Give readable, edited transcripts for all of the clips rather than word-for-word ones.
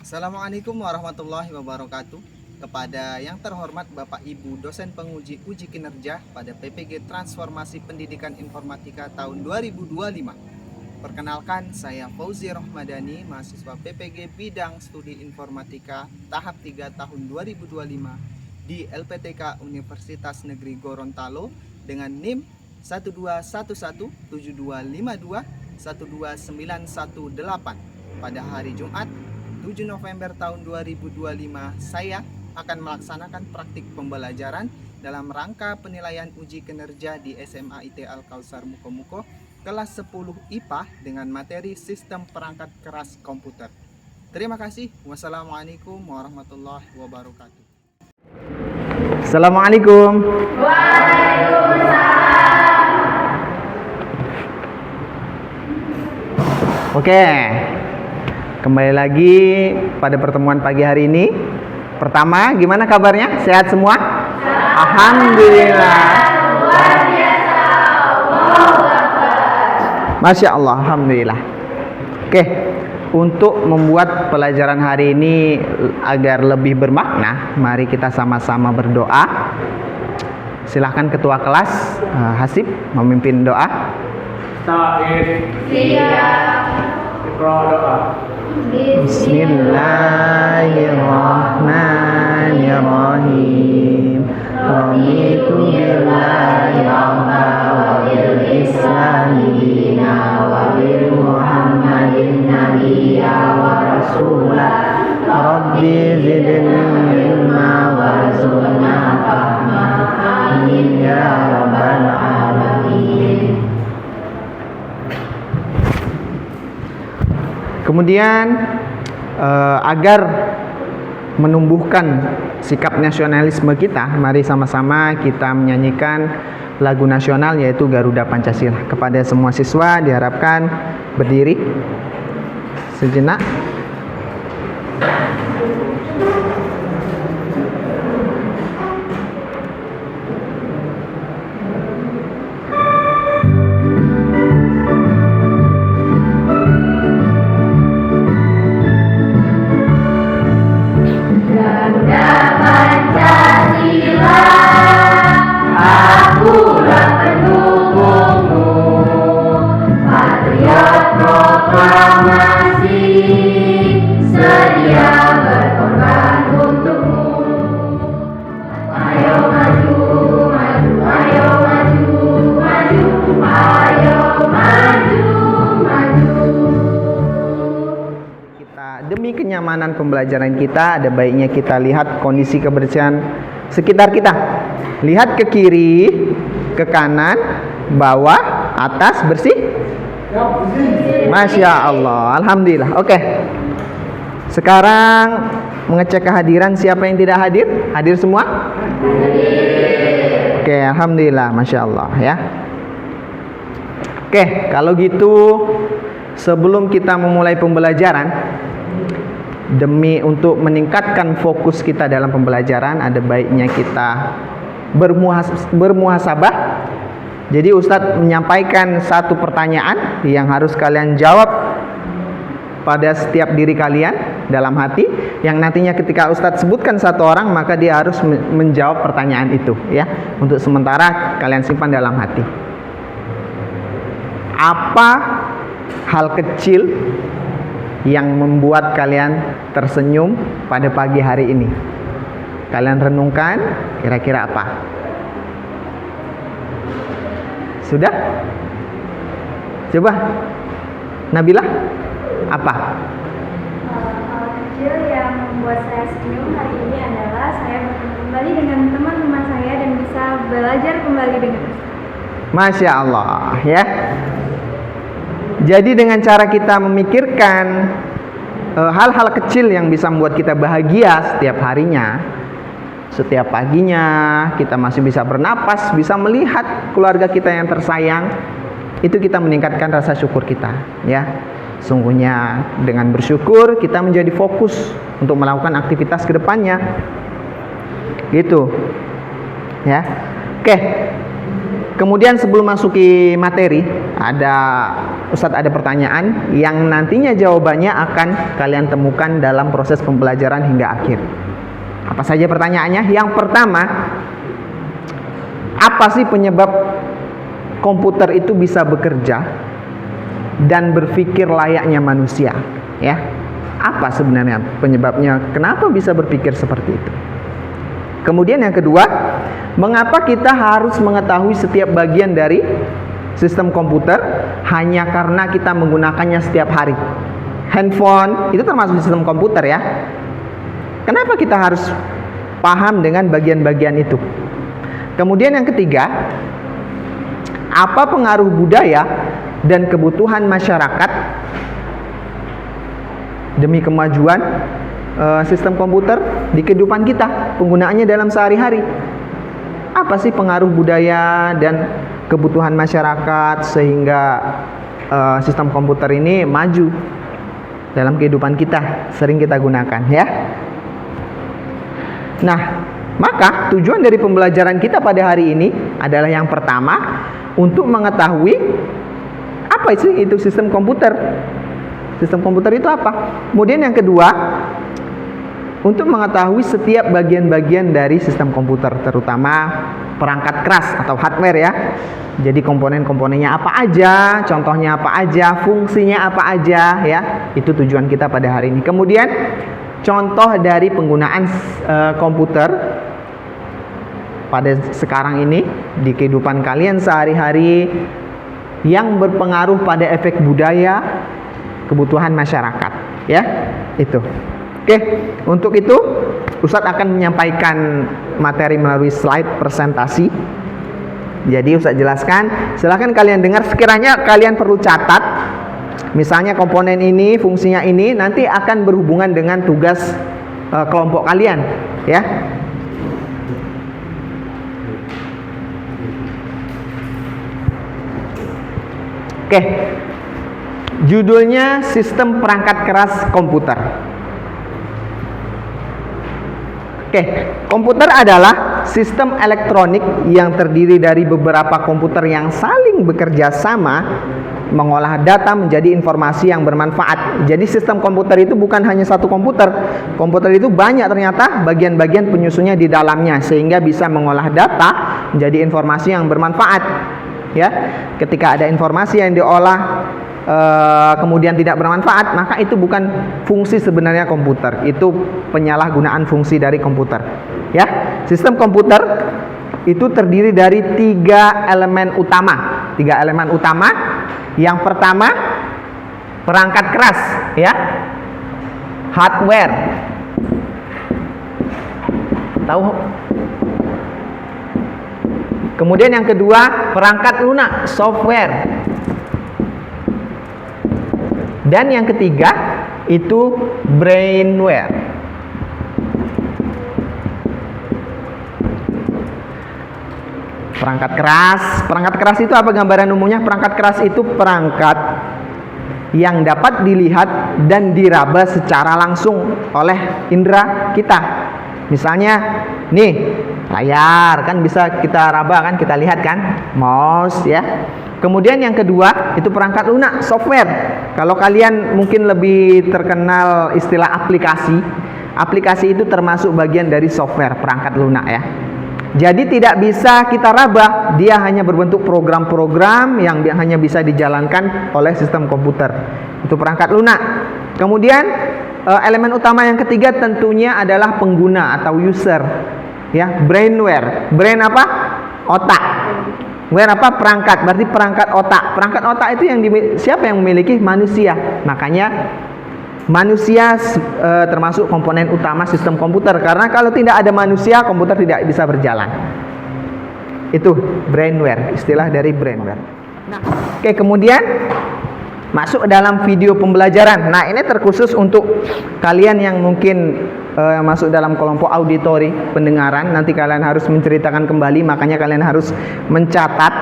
Assalamualaikum warahmatullahi wabarakatuh. Kepada yang terhormat Bapak Ibu dosen penguji uji kinerja pada PPG Transformasi Pendidikan Informatika tahun 2025. Perkenalkan, saya Fauzi Rohmadani, mahasiswa PPG Bidang Studi Informatika tahap 3 tahun 2025 di LPTK Universitas Negeri Gorontalo dengan NIM 1217252-12918. Pada hari Jumat 7 November tahun 2025, saya akan melaksanakan praktik pembelajaran dalam rangka penilaian uji kinerja di SMA IT Al-Kausar Muko-Muko kelas 10 IPA dengan materi Sistem Perangkat Keras Komputer. Terima kasih. Wassalamualaikum warahmatullahi wabarakatuh. Assalamualaikum. Waalaikumsalam. Oke. Kembali lagi pada pertemuan pagi hari ini. Pertama, gimana kabarnya? Sehat semua? Alhamdulillah. Luar biasa. Allahu Akbar. Masya Allah, Alhamdulillah. Oke, untuk membuat pelajaran hari ini agar lebih bermakna, mari kita sama-sama berdoa. Silahkan Ketua Kelas Hasib memimpin doa. Siap. Doa. Bismillahirrahmanirrahim. Raditu billahi rabba wa bil islami dina wa bil muhammadin nabiyya wa rasula. Rabbi zidni ilma warzuqna fahma. Amin ya rabbal alamin. Kemudian agar menumbuhkan sikap nasionalisme kita, mari sama-sama kita menyanyikan lagu nasional yaitu Garuda Pancasila. Kepada semua siswa diharapkan berdiri sejenak. Demi kenyamanan pembelajaran kita, ada baiknya kita lihat kondisi kebersihan sekitar kita. Lihat ke kiri, ke kanan, bawah, atas, bersih? Masya Allah, Alhamdulillah. Oke. Sekarang mengecek kehadiran. Siapa yang tidak hadir? Hadir semua? Oke, Alhamdulillah, Masya Allah ya. Oke, kalau gitu sebelum kita memulai pembelajaran, demi untuk meningkatkan fokus kita dalam pembelajaran, ada baiknya kita bermuhasabah. Jadi Ustadz menyampaikan satu pertanyaan yang harus kalian jawab pada setiap diri kalian dalam hati, yang nantinya ketika Ustadz sebutkan satu orang, maka dia harus menjawab pertanyaan itu ya. Untuk sementara kalian simpan dalam hati. Apa hal kecil yang membuat kalian tersenyum pada pagi hari ini? Kalian renungkan, kira-kira apa? Sudah? Coba Nabila, apa? Hal kecil yang membuat saya senyum hari ini adalah saya bertemu kembali dengan teman-teman saya dan bisa belajar kembali dengan Ustaz. Masya Allah ya. Jadi dengan cara kita memikirkan hal-hal kecil yang bisa membuat kita bahagia setiap harinya, setiap paginya kita masih bisa bernapas, bisa melihat keluarga kita yang tersayang, itu kita meningkatkan rasa syukur kita ya. Sungguhnya dengan bersyukur kita menjadi fokus untuk melakukan aktivitas ke depannya gitu ya. Oke. Kemudian sebelum masuki materi, ada Ustadz ada pertanyaan yang nantinya jawabannya akan kalian temukan dalam proses pembelajaran hingga akhir. Apa saja pertanyaannya? Yang pertama, apa sih penyebab komputer itu bisa bekerja dan berpikir layaknya manusia? Ya, apa sebenarnya penyebabnya? Kenapa bisa berpikir seperti itu? Kemudian yang kedua, mengapa kita harus mengetahui setiap bagian dari sistem komputer hanya karena kita menggunakannya setiap hari? Handphone itu termasuk sistem komputer ya. Kenapa kita harus paham dengan bagian-bagian itu? Kemudian yang ketiga, apa pengaruh budaya dan kebutuhan masyarakat demi kemajuan sistem komputer di kehidupan kita, penggunaannya dalam sehari-hari? Apa sih pengaruh budaya dan kebutuhan masyarakat sehingga sistem komputer ini maju dalam kehidupan kita, sering kita gunakan ya? Nah, maka tujuan dari pembelajaran kita pada hari ini adalah yang pertama, untuk mengetahui apa sih itu sistem komputer. Sistem komputer itu apa? Kemudian yang kedua, untuk mengetahui setiap bagian-bagian dari sistem komputer, terutama perangkat keras atau hardware ya. Jadi komponen-komponennya apa aja, contohnya apa aja, fungsinya apa aja ya. Itu tujuan kita pada hari ini. Kemudian contoh dari penggunaan komputer pada sekarang ini di kehidupan kalian sehari-hari yang berpengaruh pada efek budaya, kebutuhan masyarakat ya. Itu. Oke, untuk itu Ustadz akan menyampaikan materi melalui slide presentasi. Jadi Ustadz jelaskan, silahkan kalian dengar. Sekiranya kalian perlu catat, misalnya komponen ini, fungsinya ini, nanti akan berhubungan dengan tugas kelompok kalian ya. Oke, judulnya sistem perangkat keras komputer. Oke, komputer adalah sistem elektronik yang terdiri dari beberapa komputer yang saling bekerja sama mengolah data menjadi informasi yang bermanfaat. Jadi sistem komputer itu bukan hanya satu komputer. Komputer itu banyak ternyata bagian-bagian penyusunnya di dalamnya sehingga bisa mengolah data menjadi informasi yang bermanfaat. Ya, ketika ada informasi yang diolah kemudian tidak bermanfaat, maka itu bukan fungsi sebenarnya komputer. Itu penyalahgunaan fungsi dari komputer. Ya, sistem komputer itu terdiri dari 3 elemen utama. 3 elemen utama. Yang pertama, perangkat keras, ya, hardware. Tahu? Kemudian yang kedua, perangkat lunak, software. Dan yang ketiga itu brainware. Perangkat keras itu apa gambaran umumnya? Perangkat keras itu perangkat yang dapat dilihat dan diraba secara langsung oleh indera kita. Misalnya nih, layar kan bisa kita raba kan, kita lihat kan, mouse ya. Kemudian yang kedua itu perangkat lunak, software. Kalau kalian mungkin lebih terkenal istilah aplikasi. Aplikasi itu termasuk bagian dari software, perangkat lunak ya. Jadi tidak bisa kita raba, dia hanya berbentuk program-program yang hanya bisa dijalankan oleh sistem komputer. Itu perangkat lunak. Kemudian elemen utama yang ketiga tentunya adalah pengguna atau user. Ya, brainware. Brain apa? Otak. Ware apa? Perangkat. Berarti perangkat otak. Perangkat otak itu siapa yang memiliki? Manusia. Makanya manusia termasuk komponen utama sistem komputer. Karena kalau tidak ada manusia, komputer tidak bisa berjalan. Itu brainware, istilah dari brainware. Nah, oke, kemudian masuk dalam video pembelajaran. Nah, ini terkhusus untuk kalian yang mungkin masuk dalam kelompok auditori pendengaran. Nanti kalian harus menceritakan kembali, makanya kalian harus mencatat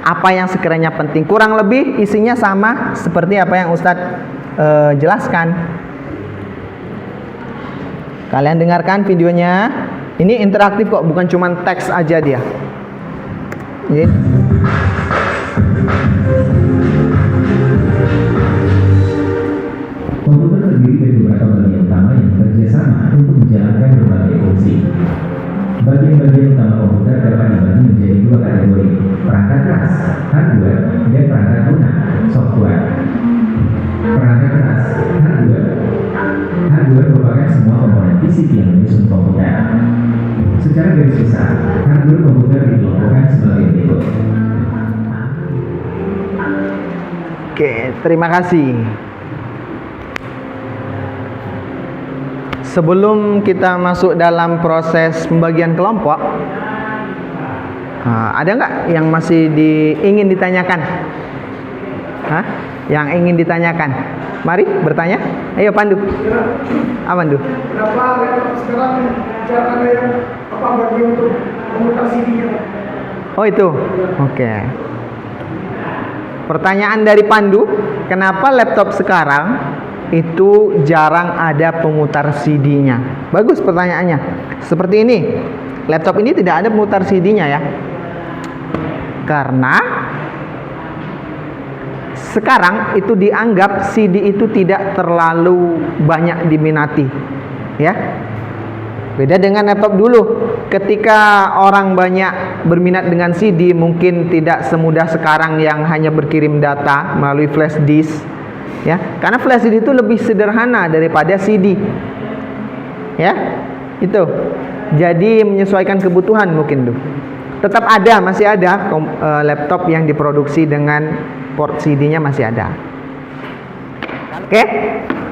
apa yang sekiranya penting. Kurang lebih isinya sama seperti apa yang Ustadz jelaskan. Kalian dengarkan videonya. Ini interaktif kok, bukan cuma teks aja dia. Jadi Komputer terdiri dari beberapa bagian utama yang bekerjasama untuk menjalankan berbagai fungsi. Bagian-bagian utama komputer dapat dibagi menjadi dua kategori: perangkat keras, hardware, dan perangkat lunak, software. Perangkat keras, hardware. Hardware merupakan semua komponen fisik yang menyusun komputer. Secara garis besar, hardware komputer dikelompokkan sebagai berikut. Oke, terima kasih. Sebelum kita masuk dalam proses pembagian kelompok, ada nggak yang masih ingin ditanyakan? Hah? Yang ingin ditanyakan? Mari bertanya. Ayo Pandu. Apa Pandu? Kenapa laptop sekarang jarang ada yang bagi untuk memutar CD-nya? Oh itu. Oke. Pertanyaan dari Pandu, kenapa laptop sekarang itu jarang ada pemutar CD-nya? Bagus pertanyaannya. Seperti ini. Laptop ini tidak ada pemutar CD-nya ya. Karena sekarang itu dianggap CD itu tidak terlalu banyak diminati. Ya. Beda dengan laptop dulu. Ketika orang banyak berminat dengan CD, mungkin tidak semudah sekarang yang hanya berkirim data melalui flash disk. Ya, karena flash disk itu lebih sederhana daripada CD. Ya, itu. Jadi menyesuaikan kebutuhan mungkin tuh. Tetap ada, masih ada laptop yang diproduksi dengan port CD-nya masih ada. Oke,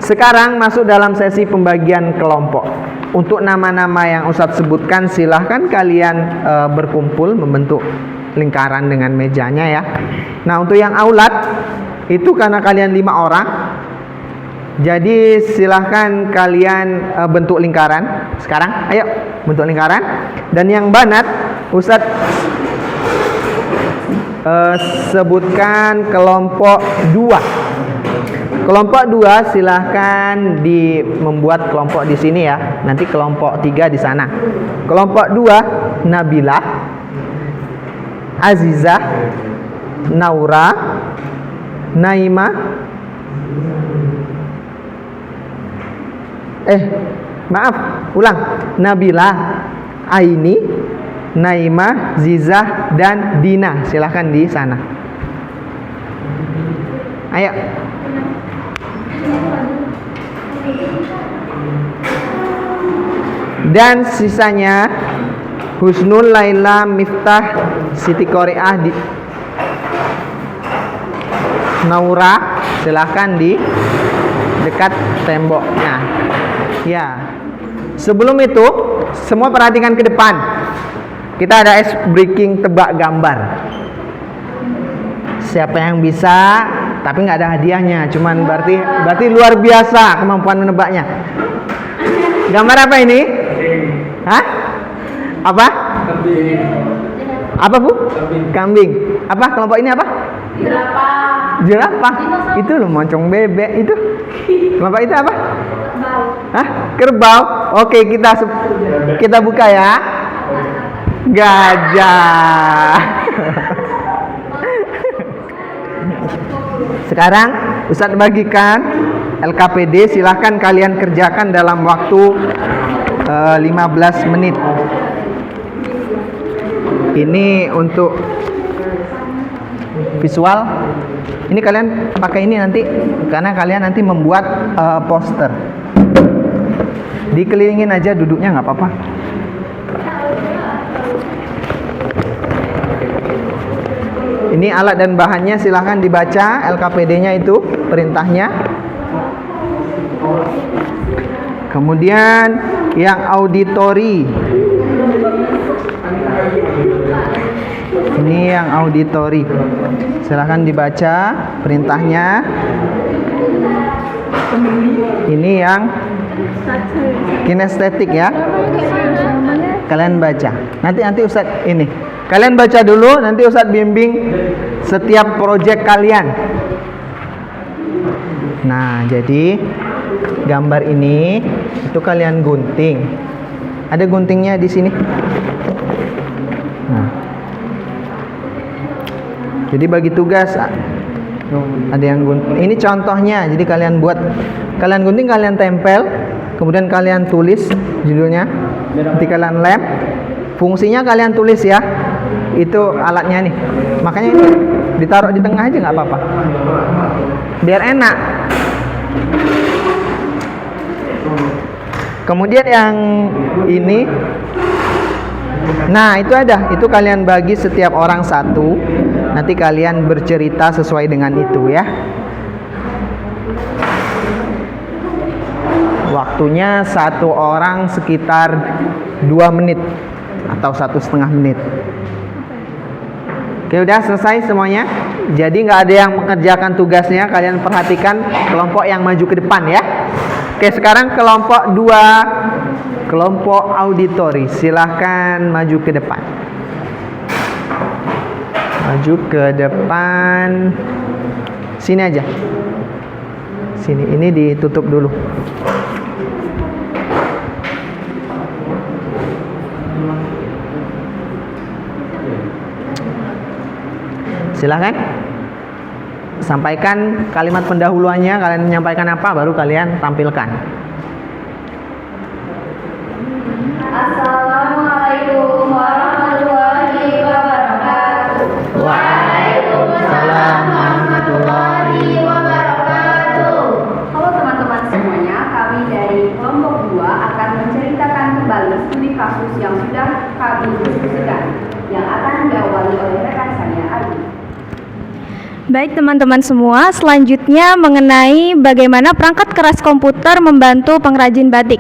sekarang masuk dalam sesi pembagian kelompok. Untuk nama-nama yang Ustadz sebutkan, silahkan kalian berkumpul membentuk lingkaran dengan mejanya ya. Nah, untuk yang aulad itu karena kalian 5 orang, jadi silahkan kalian bentuk lingkaran. Sekarang, ayo bentuk lingkaran. Dan yang banat, Ustadz sebutkan kelompok 2. Kelompok 2 silahkan membuat kelompok di sini ya. Nanti kelompok 3 di sana. Kelompok 2 Nabilah, Azizah, Naura, Naimah. Maaf, ulang. Nabilah, Aini, Naimah, Zizah, dan Dina. Silahkan di sana. Ayo. Dan sisanya Husnul, Laila, Miftah, Siti Qoriah, Naura, silahkan di dekat temboknya. Ya. Sebelum itu, semua perhatikan ke depan. Kita ada ice breaking tebak gambar. Siapa yang bisa, tapi nggak ada hadiahnya. Cuman berarti luar biasa kemampuan menebaknya. Gambar apa ini? Hah? Apa? Apa Bu? Kambing. Apa? Kelompok ini apa? Jerapah. Itu loh moncong bebek itu. Kelompok itu apa? Hah? Kerbau. Oke, kita buka ya. Gajah. Sekarang Ustadz bagikan LKPD, silahkan kalian kerjakan dalam waktu 15 menit. Ini untuk visual. Ini kalian pakai ini nanti karena kalian nanti membuat poster. Dikelilingin aja duduknya nggak apa-apa. Ini alat dan bahannya, silahkan dibaca LKPD-nya itu perintahnya. Kemudian yang auditori. Ini yang auditori. Silahkan dibaca perintahnya. Ini yang kinestetik ya. Kalian baca. Nanti Ustadz ini. Kalian baca dulu, nanti Ustadz bimbing setiap proyek kalian. Nah, jadi gambar ini itu kalian gunting. Ada guntingnya di sini. Nah. Jadi bagi tugas Ada yang gunting. Ini contohnya. Jadi kalian gunting, kalian tempel, kemudian kalian tulis judulnya. Nanti kalian lem. Fungsinya kalian tulis ya. Itu alatnya nih. Makanya ini ditaruh di tengah aja nggak apa-apa. Biar enak. Kemudian yang ini, nah itu ada, itu kalian bagi setiap orang satu. Nanti kalian bercerita sesuai dengan itu ya. Waktunya satu orang sekitar 2 menit atau 1,5 menit. Oke, udah selesai semuanya. Jadi nggak ada yang mengerjakan tugasnya. Kalian perhatikan kelompok yang maju ke depan ya. Oke, sekarang kelompok 2, kelompok auditori. Silahkan maju ke depan. Maju ke depan. Sini aja. Sini, ini ditutup dulu. Silahkan sampaikan kalimat pendahuluannya. Kalian menyampaikan apa, baru kalian tampilkan. Assalamualaikum warahmatullahi wabarakatuh. Waalaikumsalam warahmatullahi wabarakatuh. Halo teman-teman semuanya, kami dari kelompok 2 akan menceritakan kembali studi kasus yang sudah kami diskusikan, yang akan diawali oleh rekan saya, Adi. Baik teman-teman semua, selanjutnya mengenai bagaimana perangkat keras komputer membantu pengrajin batik.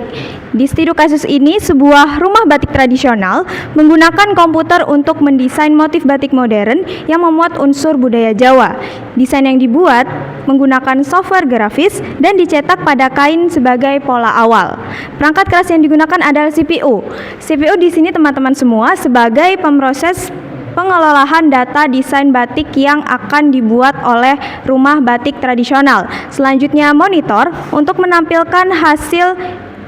Di studi kasus ini, sebuah rumah batik tradisional menggunakan komputer untuk mendesain motif batik modern yang memuat unsur budaya Jawa. Desain yang dibuat menggunakan software grafis dan dicetak pada kain sebagai pola awal. Perangkat keras yang digunakan adalah CPU. CPU di sini teman-teman semua sebagai pemroses pengelolaan data desain batik yang akan dibuat oleh rumah batik tradisional. Selanjutnya monitor untuk menampilkan hasil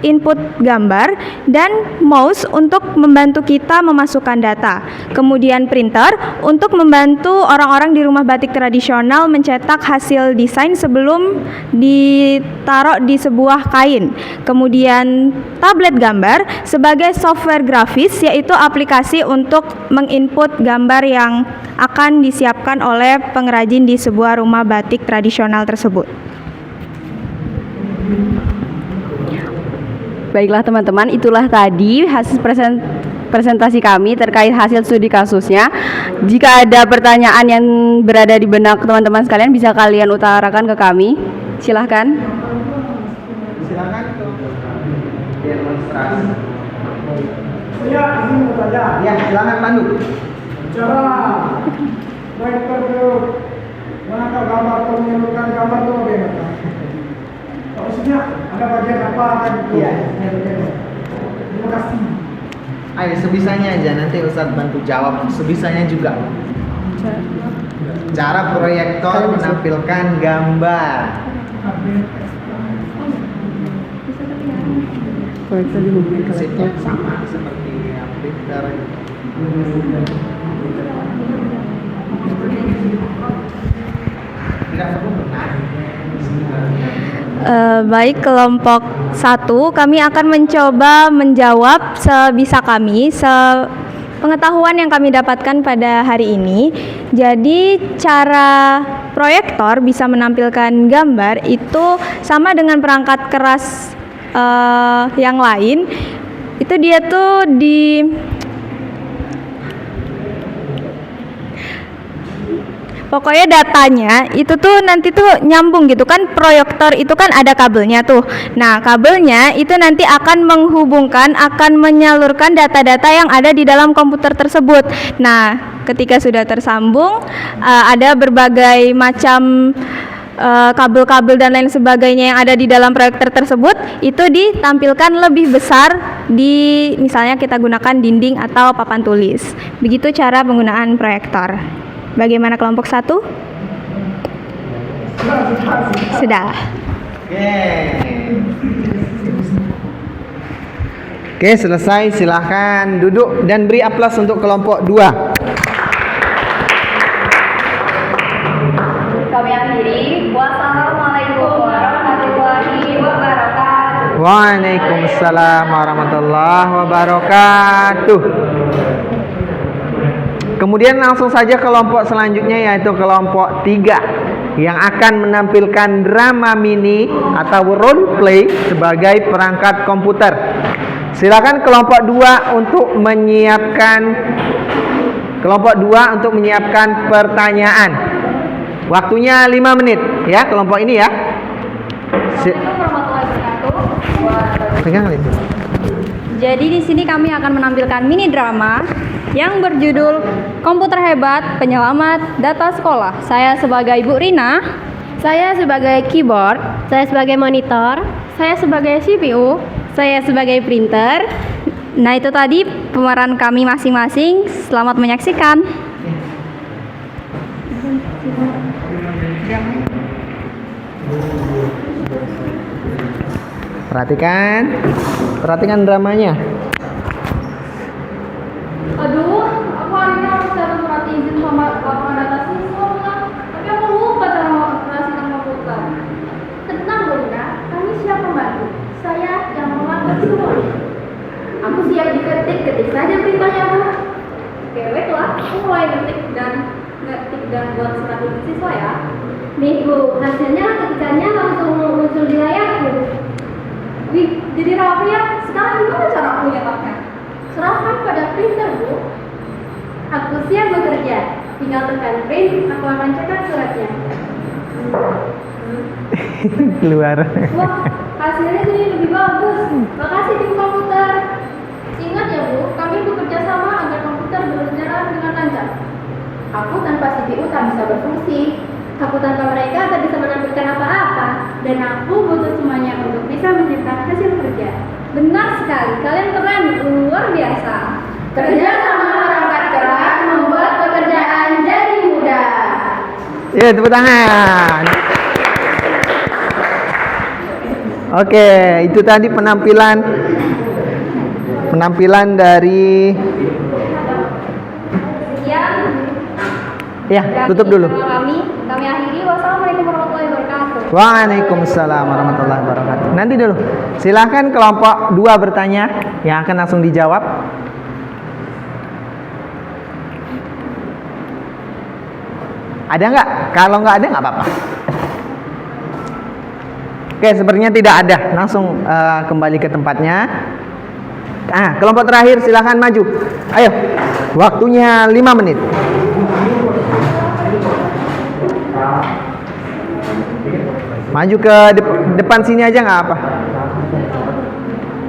input gambar, dan mouse untuk membantu kita memasukkan data. Kemudian printer untuk membantu orang-orang di rumah batik tradisional mencetak hasil desain sebelum ditaruh di sebuah kain. Kemudian tablet gambar sebagai software grafis, yaitu aplikasi untuk menginput gambar yang akan disiapkan oleh pengrajin di sebuah rumah batik tradisional tersebut. Baiklah teman-teman, itulah tadi hasil presentasi kami terkait hasil studi kasusnya. Jika ada pertanyaan yang berada di benak teman-teman sekalian, bisa kalian utarakan ke kami. Silahkan. Silakan demonstrasi. Saya ingin bertanya. Ya, silakan Pandu. Cara proyektor ke menangkap gambar atau menyalurkan gambar itu bagaimana? Maksudnya ada bagian apa kan? Iya. Terima kasih. Ayo sebisanya aja, nanti Ustadz bantu jawab sebisanya juga. Cara proyektor menampilkan gambar. Prinsipnya sama seperti yang printer. Tidak perlu benar. Baik, kelompok 1 kami akan mencoba menjawab sebisa kami, pengetahuan yang kami dapatkan pada hari ini. Jadi cara proyektor bisa menampilkan gambar itu sama dengan perangkat keras yang lain. Itu dia tuh pokoknya datanya itu tuh nanti tuh nyambung gitu kan. Proyektor itu kan ada kabelnya tuh. Nah, kabelnya itu nanti akan menghubungkan, akan menyalurkan data-data yang ada di dalam komputer tersebut. Nah, ketika sudah tersambung, ada berbagai macam kabel-kabel dan lain sebagainya yang ada di dalam proyektor tersebut, itu ditampilkan lebih besar di, misalnya kita gunakan dinding atau papan tulis. Begitu cara penggunaan proyektor. Bagaimana kelompok 1? Sudah. Oke, selesai. Silahkan duduk dan beri aplaus untuk kelompok 2. Kami akhiri. Wassalamualaikum warahmatullahi wabarakatuh. Waalaikumsalam warahmatullahi wabarakatuh. Kemudian langsung saja kelompok selanjutnya, yaitu kelompok 3 yang akan menampilkan drama mini atau role play sebagai perangkat komputer. Silakan kelompok 2 untuk menyiapkan pertanyaan. Waktunya 5 menit ya kelompok ini ya. Pegang itu. Jadi di sini kami akan menampilkan mini drama yang berjudul Komputer Hebat Penyelamat Data Sekolah. Saya sebagai Bu Rina, Saya sebagai keyboard, saya sebagai monitor, saya sebagai CPU, saya sebagai printer. Nah, itu tadi pemeran kami masing-masing. Selamat menyaksikan. Perhatikan dramanya. Aduh, aku hari ini harus datang surat izin sama lapangan data siswa, tapi aku lupa cara mengoperasikan komputer. tenang Bunda, kami siap membantu. Saya yang mengatur semuanya. Aku siap diketik, ketik saja perintahnya Bu. Oke, baiklah. Aku mulai ngetik dan buat surat izin siswa ya. Nih Bu, hasilnya ketikannya langsung muncul di layarku. Wih, jadi rapi ya. Sekarang gimana cara aku nyetaknya? Serahkan pada printer Bu. Aku siap bekerja. Tinggal tekan print, aku akan cetak suratnya. Keluar. Wah, hasilnya jadi lebih bagus. Makasih tim komputer. Ingat ya Bu, kami bekerja sama agar komputer berjalan dengan lancar. Aku tanpa CPU tak bisa berfungsi. Aku tanpa mereka tak bisa menampilkan apa-apa. Dan aku butuh semuanya untuk bisa menciptakan hasil kerja. Benar sekali, kalian keren, luar biasa. Kerja sama perangkat keras membuat pekerjaan jadi mudah. Ya, tepuk tangan. Oke, itu tadi penampilan dari ya, tutup dulu. Kami akhiri. Wassalamualaikum warahmatullahi wabarakatuh. Waalaikumsalam warahmatullahi wabarakatuh. Nanti dulu. Silahkan kelompok 2 bertanya yang akan langsung dijawab. Ada nggak? Kalau nggak ada nggak apa-apa. Oke, sepertinya tidak ada. Langsung kembali ke tempatnya. Kelompok terakhir silahkan maju. Ayo, waktunya 5 menit. Maju ke depan sini aja nggak apa.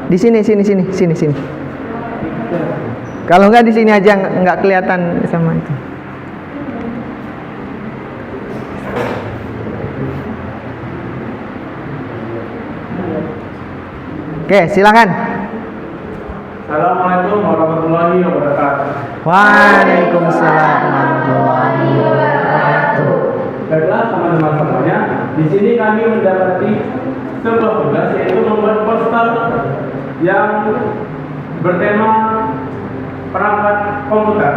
Di sini. Kalau nggak di sini aja nggak kelihatan sama itu. Oke, silakan. Assalamualaikum warahmatullahi wabarakatuh. Waalaikumsalam warahmatullahi wabarakatuh. Baiklah teman-teman semuanya, di sini kami mendapati sebuah tugas, yaitu membuat poster yang bertema perangkat komputer.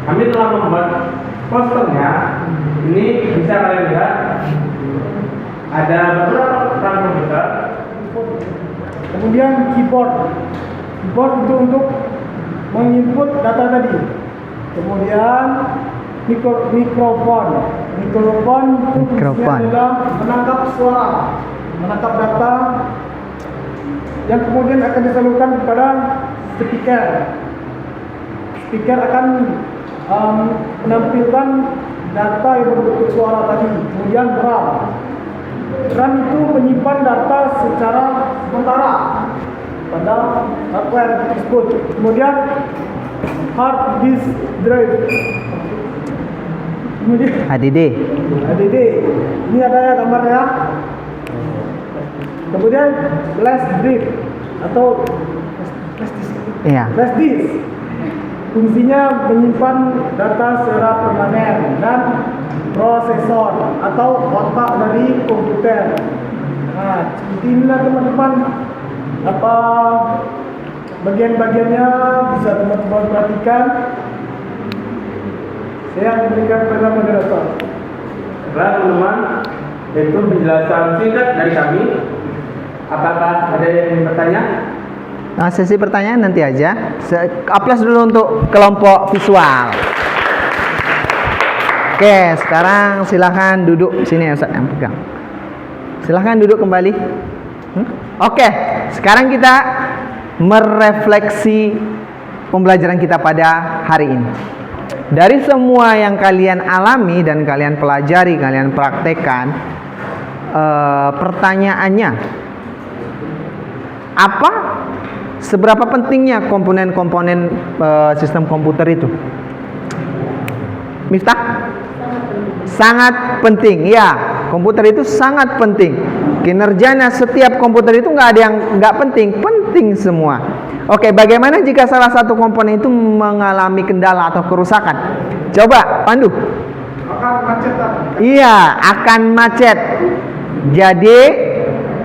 Kami telah membuat posternya. Ini bisa kalian lihat. Ada beberapa perangkat komputer. Kemudian keyboard itu untuk menginput data tadi. Kemudian mikrofon itu fungsinya adalah menangkap suara, menangkap data yang kemudian akan disalurkan kepada speaker. Speaker akan menampilkan data yang berbentuk suara tadi. Kemudian RAM itu menyimpan data secara sementara pada hardware tersebut. Kemudian hard disk drive. Kemudian HDD. Ini ada ya gambarnya. Kemudian flash drive atau flash disk. Fungsinya menyimpan data secara permanen dan prosesor atau otak dari komputer. Nah, seperti inilah teman-teman apa bagian-bagiannya bisa teman-teman perhatikan. Saya memberikan kepada moderator. Baiklah teman-teman, itu penjelasan singkat dari kami. Apakah ada yang bertanya? Nah, sesi pertanyaan nanti aja. Aplaus dulu untuk kelompok visual. Oke, sekarang silahkan duduk. Sini ya Ustaz yang pegang. Silahkan duduk kembali. Oke, sekarang kita merefleksi pembelajaran kita pada hari ini. Dari semua yang kalian alami dan kalian pelajari, kalian praktekkan, pertanyaannya, apa? Seberapa pentingnya komponen-komponen sistem komputer itu? Miftah? Sangat penting, ya. Komputer itu sangat penting. Kinerjanya setiap komputer itu nggak ada yang nggak penting, penting semua. Oke, bagaimana jika salah satu komponen itu mengalami kendala atau kerusakan? Coba, Pandu. Akan macet. Iya, akan macet. Jadi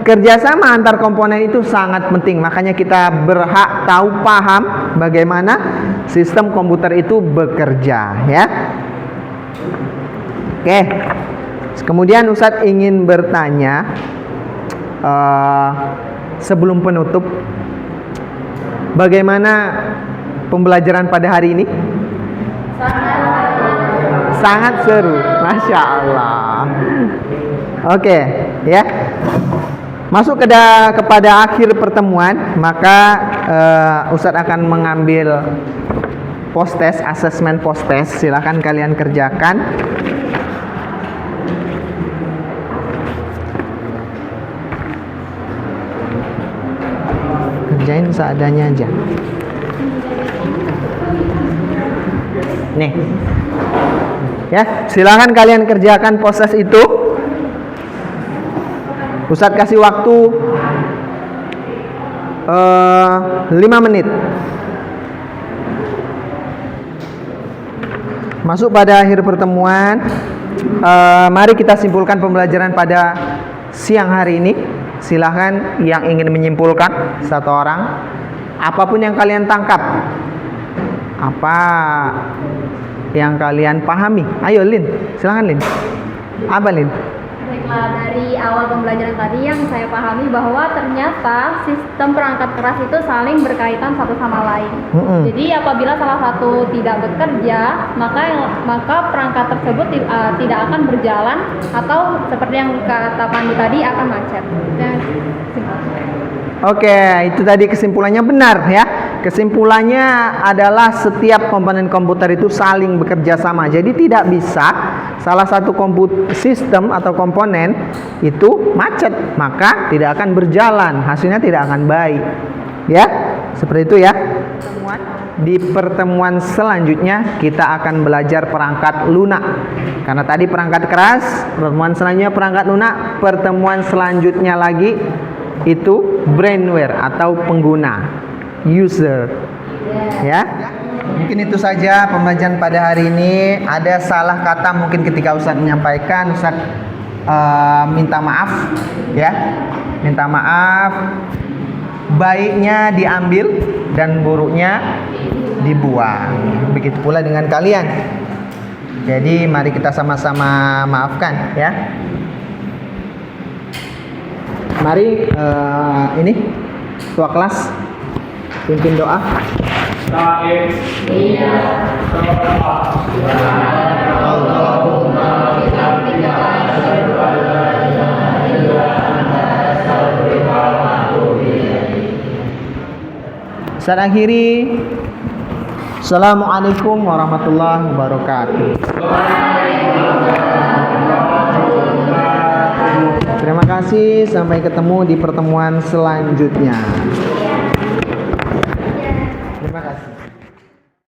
kerjasama antar komponen itu sangat penting. Makanya kita berhak tahu paham bagaimana sistem komputer itu bekerja, ya. Oke. Kemudian Ustadz ingin bertanya sebelum penutup, bagaimana pembelajaran pada hari ini? Sangat seru, Masya Allah. Oke, ya. Masuk kepada akhir pertemuan, maka Ustadz akan mengambil post test, asesmen post test. Silakan kalian kerjakan. Kerjain seadanya aja. Nih. Ya, silakan kalian kerjakan proses itu. Ustadz kasih waktu 5 menit. Masuk pada akhir pertemuan. Mari kita simpulkan pembelajaran pada siang hari ini. Silahkan yang ingin menyimpulkan satu orang. Apapun yang kalian tangkap, apa yang kalian pahami. Ayo Lin, silahkan Lin. Apa Lin? Baiklah, dari awal pembelajaran tadi yang saya pahami bahwa ternyata sistem perangkat keras itu saling berkaitan satu sama lain. Jadi apabila salah satu tidak bekerja, maka perangkat tersebut tidak akan berjalan atau seperti yang kata Pandu tadi akan macet. Oke, itu tadi kesimpulannya benar ya. Kesimpulannya adalah setiap komponen komputer itu saling bekerja sama. Jadi tidak bisa salah satu sistem atau komponen itu macet, maka tidak akan berjalan, hasilnya tidak akan baik. Ya, seperti itu ya. Di pertemuan selanjutnya kita akan belajar perangkat lunak. Karena tadi perangkat keras, pertemuan selanjutnya perangkat lunak, pertemuan selanjutnya lagi itu brainware atau pengguna, user. Ya. Mungkin itu saja pembelajaran pada hari ini. Ada salah kata mungkin ketika Ustadz menyampaikan, Ustadz minta maaf ya. Minta maaf. Baiknya diambil dan buruknya dibuang. Begitu pula dengan kalian. Jadi mari kita sama-sama maafkan ya. Mari ini ketua kelas pimpin doa. Saya akhiri. Assalamualaikum warahmatullahi wabarakatuh. Terima kasih, sampai ketemu di pertemuan selanjutnya.